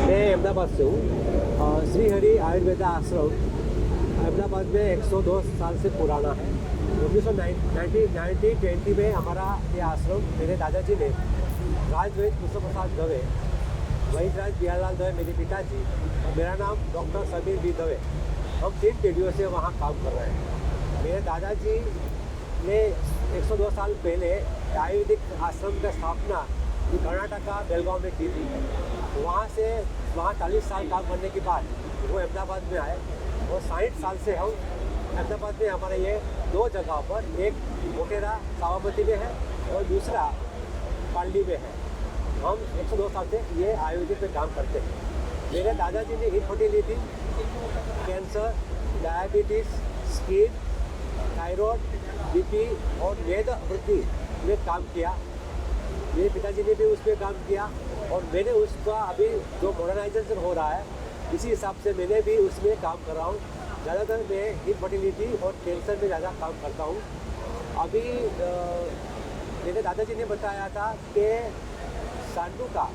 मैं अहमदाबाद से हूँ। श्री हरि आयुर्वेदा आश्रम अहमदाबाद में 102 साल से पुराना है। 1920 में हमारा ये आश्रम मेरे दादाजी ने राजवैद्य कृष्ण प्रसाद दवे, वैद्यराज बिहारलाल दवे मेरे पिताजी और मेरा नाम डॉक्टर समीर बी दवे, हम 3 पीढ़ियों से वहाँ काम कर रहे हैं। मेरे दादाजी ने 102 साल पहले आयुर्वेदिक आश्रम की स्थापना कर्नाटक बेलगांव में की थी। वहाँ 40 साल काम करने के बाद वो अहमदाबाद में आए और 60 साल से हम अहमदाबाद में हमारे ये 2 जगह पर, एक मोटेरा साबरमती में है और दूसरा पालडी में है। हम 102 साल से ये आयुर्वेदिक में काम करते हैं। मेरे दादाजी ने infertility, cancer, diabetes, skin, thyroid, BP और वेद वृद्धि में काम किया। मेरे पिताजी ने भी उस पर काम किया और मैंने उसका अभी जो मॉडर्नाइजेशन हो रहा है इसी हिसाब से मैंने भी उसमें काम कर रहा हूँ। ज़्यादातर मैं इनफर्टिलिटी और कैंसर में ज़्यादा काम करता हूँ। अभी मेरे दादाजी ने बताया था कि सांडू का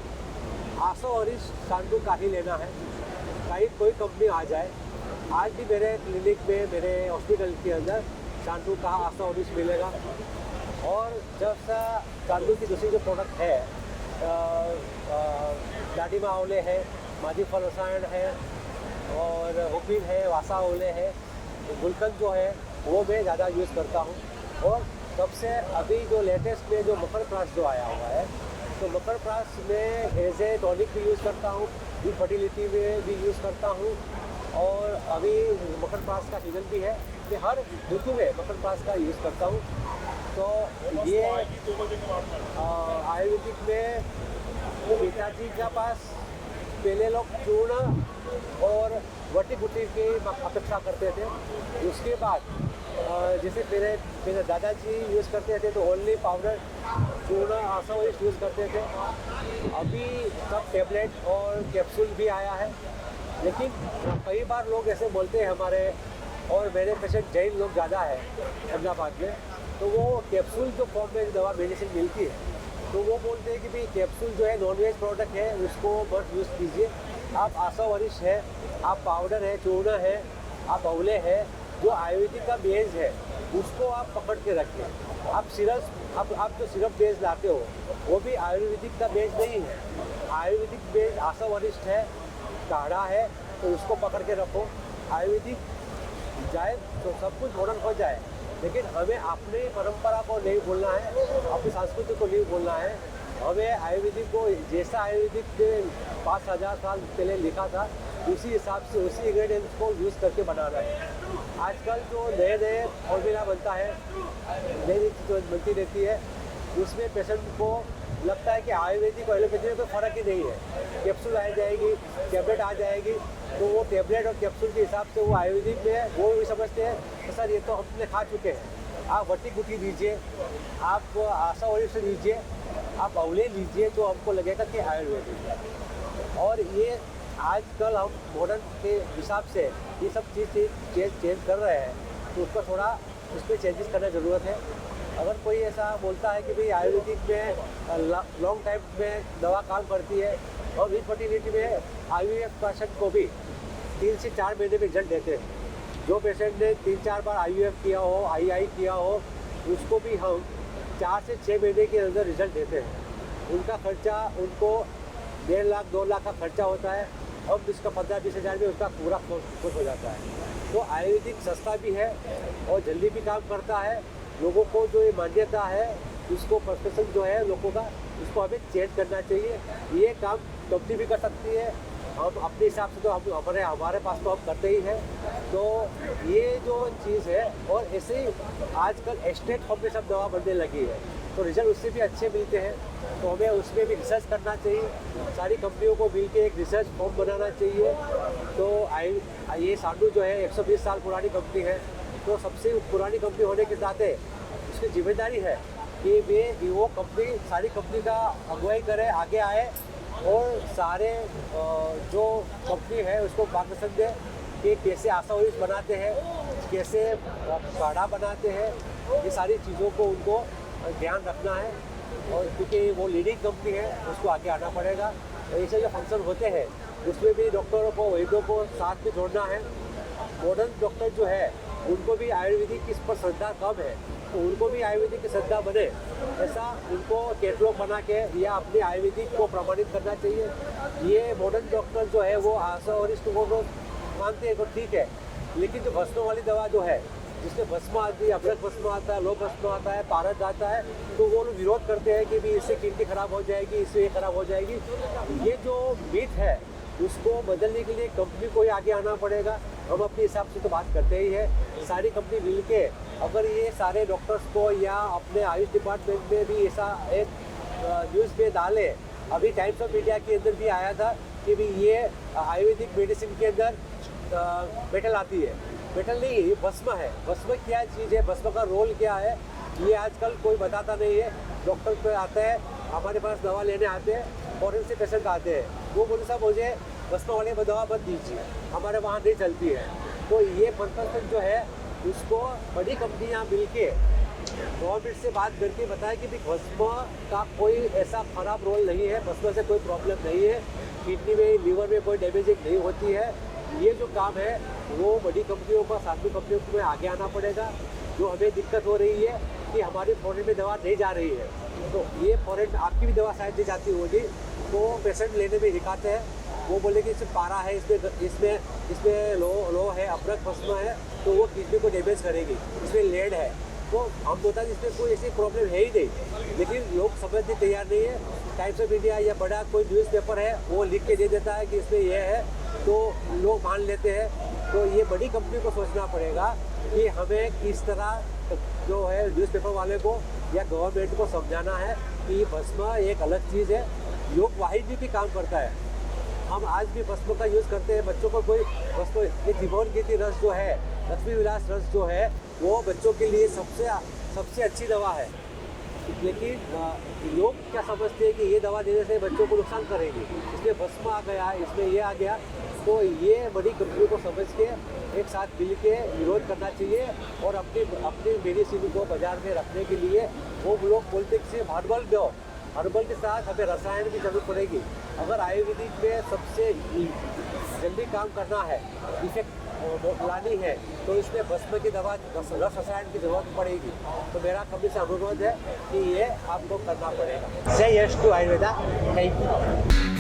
आसोवरिश सांडू का ही लेना है, कहीं कोई कंपनी आ जाए। आज भी मेरे क्लिनिक में, मेरे हॉस्पिटल के अंदर सांडू का आसोवरिश मिलेगा। और जब सा सांडू की दूसरी जो प्रोडक्ट है, डाडिमा ओले है, मादी फल रसायन है और हुपिन है, वासा ओले है, गुलकंद जो है वो मैं ज़्यादा यूज़ करता हूँ। और सबसे अभी जो लेटेस्ट में जो मकर प्रास जो आया हुआ है, तो मकर प्रास में एज ए टॉनिक भी यूज़ करता हूँ, इनफर्टिलिटी में भी यूज़ करता हूँ। और अभी मकर प्रास का सीजन भी है कि हर ऋतु में मकर प्रास का यूज़ करता हूँ। तो ये आयुर्वेदिक में पिताजी के पास पहले लोग चूर्ण और वटी गुटी की अपेक्षा करते थे। उसके बाद जैसे मेरे दादाजी यूज़ करते थे तो ओनली पाउडर चूर्ण आसोवरिश यूज़ करते थे। अभी सब टेबलेट और कैप्सूल भी आया है। लेकिन कई बार लोग ऐसे बोलते हैं हमारे, और मेरे पेशेंट जैन लोग ज़्यादा है अहमदाबाद में, तो वो कैप्सूल जो फॉर्म में दवा मेडिसिन मिलती है तो वो बोलते हैं कि भाई कैप्सूल जो है नॉनवेज प्रोडक्ट है, उसको मत यूज़ कीजिए। आप आसोवरिश है, आप पाउडर है, चूर्ण है, आप अवले है, जो आयुर्वेदिक का बेस है उसको आप पकड़ के रखिए। आप सिरप आप जो सिरप बेस लाते हो वो भी आयुर्वेदिक का बेस नहीं है। आयुर्वेदिक बेस आसोवरिश है, काढ़ा है, तो उसको पकड़ के रखो। आयुर्वेदिक जाए तो सब कुछ मॉडर्न हो जाए, लेकिन हमें अपनी परंपरा को नहीं भूलना है, अपनी संस्कृति को नहीं भूलना है। हमें आयुर्वेदिक को जैसा आयुर्वेदिक 5000 साल पहले लिखा था उसी हिसाब से उसी इंग्रेडिएंट्स को यूज़ करके बनाना है। आजकल जो नए फॉर्मूला बनता है, नई चीज़ बनती रहती है, उसमें पेशेंट को लगता है कि आयुर्वेदिक और एलोपैथी में कोई फ़र्क ही नहीं है। कैप्सूल आ जाएगी, टैबलेट आ जाएगी, तो वो टैबलेट और कैप्सूल के हिसाब से वो आयुर्वेदिक में वो भी समझते हैं तो सर ये तो हमने खा चुके हैं। आप वटी गुटी लीजिए, आप आसोवरिश लीजिए, आप अवले लीजिए, जो हमको लगेगा कि आयुर्वेदिक है। और ये आजकल हम मॉडर्न के हिसाब से ये सब चीज़ चेंज कर रहे हैं, तो उसको थोड़ा उस पर चेंजेस करने की ज़रूरत है। अगर कोई ऐसा बोलता है कि भाई आयुर्वेदिक में लॉन्ग टाइम में दवा काम करती है और इनफर्टिलिटी में IVF पेशेंट को भी 3 से 4 महीने में रिजल्ट देते हैं। जो पेशेंट ने 3-4 बार IVF किया हो, II किया हो, उसको भी हम 4 से 6 महीने के अंदर रिजल्ट देते हैं। उनका खर्चा, उनको 1.5 लाख 2 लाख का खर्चा होता है, अब इसका 15-20 हज़ार में उसका पूरा कोर्स हो जाता है। तो आयुर्वेदिक सस्ता भी है और जल्दी भी काम करता है। लोगों को जो ये मान्यता है, उसको परसेप्शन जो है लोगों का, उसको हमें चेंज करना चाहिए। ये काम कंपनी भी कर सकती है, हम अपने हिसाब से तो हम हमारे पास तो हम करते ही हैं। तो ये जो चीज़ है, और ऐसे ही आजकल एस्टेट फॉर्म में सब दवा बनने लगी है, तो रिजल्ट उससे भी अच्छे मिलते हैं। तो हमें उसमें भी रिसर्च करना चाहिए, सारी कंपनियों को मिल के एक रिसर्च फॉर्म बनाना चाहिए। तो ये सांडू जो है 120 साल पुरानी कंपनी है, तो सबसे पुरानी कंपनी होने के नाते उसकी जिम्मेदारी है कि वो कंपनी सारी कंपनी का अगुवाई करे, आगे आए और सारे जो कंपनी है उसको मार्गदर्शन दे कि कैसे आसोवरिश बनाते हैं, कैसे काढ़ा बनाते हैं। ये सारी चीज़ों को उनको ध्यान रखना है। और क्योंकि वो लीडिंग कंपनी है, उसको आगे आना पड़ेगा। ऐसे जो फंक्शन होते हैं उसमें भी डॉक्टरों को वैद्यों को साथ में जोड़ना है। मॉडर्न डॉक्टर जो है उनको भी आयुर्वेदिक की पर श्रद्धा कम है, तो उनको भी आयुर्वेदिक की श्रद्धा बने, ऐसा उनको कैटलॉग बना के या अपने आयुर्वेदिक को प्रमाणित करना चाहिए। ये मॉडर्न डॉक्टर जो है वो आशा और इष्ट को मानते हैं तो ठीक है, लेकिन जो भस्म वाली दवा जो है जिसमें भस्म आती है, अभ्रक भस्म आता है, लोह भस्म आता है, पारद आता है, तो वो लोग विरोध करते हैं कि भी इससे किडनी खराब हो जाएगी, इससे ये खराब हो जाएगी। ये जो मिथ है उसको बदलने के लिए कंपनी को ही आगे आना पड़ेगा। हम अपने हिसाब से तो बात करते ही है, सारी कंपनी मिल के अगर ये सारे डॉक्टर्स को या अपने आयुष डिपार्टमेंट में भी ऐसा एक न्यूज़ पे डाले। अभी टाइम्स ऑफ इंडिया के अंदर भी आया था कि भी ये आयुर्वेदिक मेडिसिन के अंदर मेटल आती है, मेटल नहीं ये भस्म है। भस्म क्या चीज़ है, भस्म का रोल क्या है, ये आजकल कोई बताता नहीं है। डॉक्टर पे आता है, हमारे पास दवा लेने आते हैं, फॉरेन से पेशेंट आते हैं, वो बोले साहब मुझे भस्म वाले दवा मत दीजिए, हमारे वहाँ नहीं चलती है। तो ये परसेंट जो है उसको बड़ी कंपनियाँ मिल के गवर्नमेंट से बात करके बताया कि भस्म का कोई ऐसा खराब रोल नहीं है, भस्म से कोई प्रॉब्लम नहीं है, किडनी में लीवर में कोई डैमेजिंग नहीं होती है। ये जो काम है वो बड़ी कंपनियों को, साथ में कंपनियों को आगे आना पड़ेगा। जो हमें दिक्कत हो रही है कि हमारी फॉरेन में दवा नहीं जा रही है, तो ये फॉरेन आपकी भी दवा शायद नहीं जाती होगी, तो पेशेंट लेने में दिखाते हैं, वो बोले कि इसमें पारा है, इसमें लो है, अभ्रक भस्म है, तो वो किडनी को डैमेज करेगी, इसमें लेड है। तो हम बोलता है इसमें कोई ऐसी प्रॉब्लम है ही नहीं, लेकिन लोग समझने तैयार नहीं है। टाइम्स ऑफ इंडिया या बड़ा कोई न्यूज़पेपर है वो लिख के दे देता है कि इसमें यह है, तो लोग मान लेते हैं। तो ये बड़ी कंपनी को सोचना पड़ेगा कि हमें किस तरह जो है न्यूज़पेपर वाले को या गवर्नमेंट को समझाना है कि भस्म एक अलग चीज़ है। योग वाहिनी भी काम करता है, हम आज भी भस्म का यूज़ करते हैं। बच्चों को कोई भस्म, ये त्रिभुवन कीर्ति रस जो है, लक्ष्मी विलास रस जो है, वो बच्चों के लिए सबसे अच्छी दवा है। लेकिन लोग क्या समझते हैं कि ये दवा देने से बच्चों को नुकसान करेगी, इसमें भस्म आ गया, इसमें ये आ गया। तो ये बड़ी कंपनी को समझ के एक साथ मिल के विरोध करना चाहिए और अपनी मेडिसिन को बाजार में रखने के लिए वो लोग बोलते कि सिर्फ हर्बल दो, हर्बल के साथ हमें रसायन की जरूरत पड़ेगी। अगर आयुर्वेदिक में सबसे जल्दी काम करना है, इफेक्ट लानी है, तो इसमें भस्म की दवा, रस रसायन की जरूरत पड़ेगी। तो मेरा कंपनी से अनुरोध है कि ये आपको करना पड़ेगा। जय यश टू आयुर्वेदा। Thank you.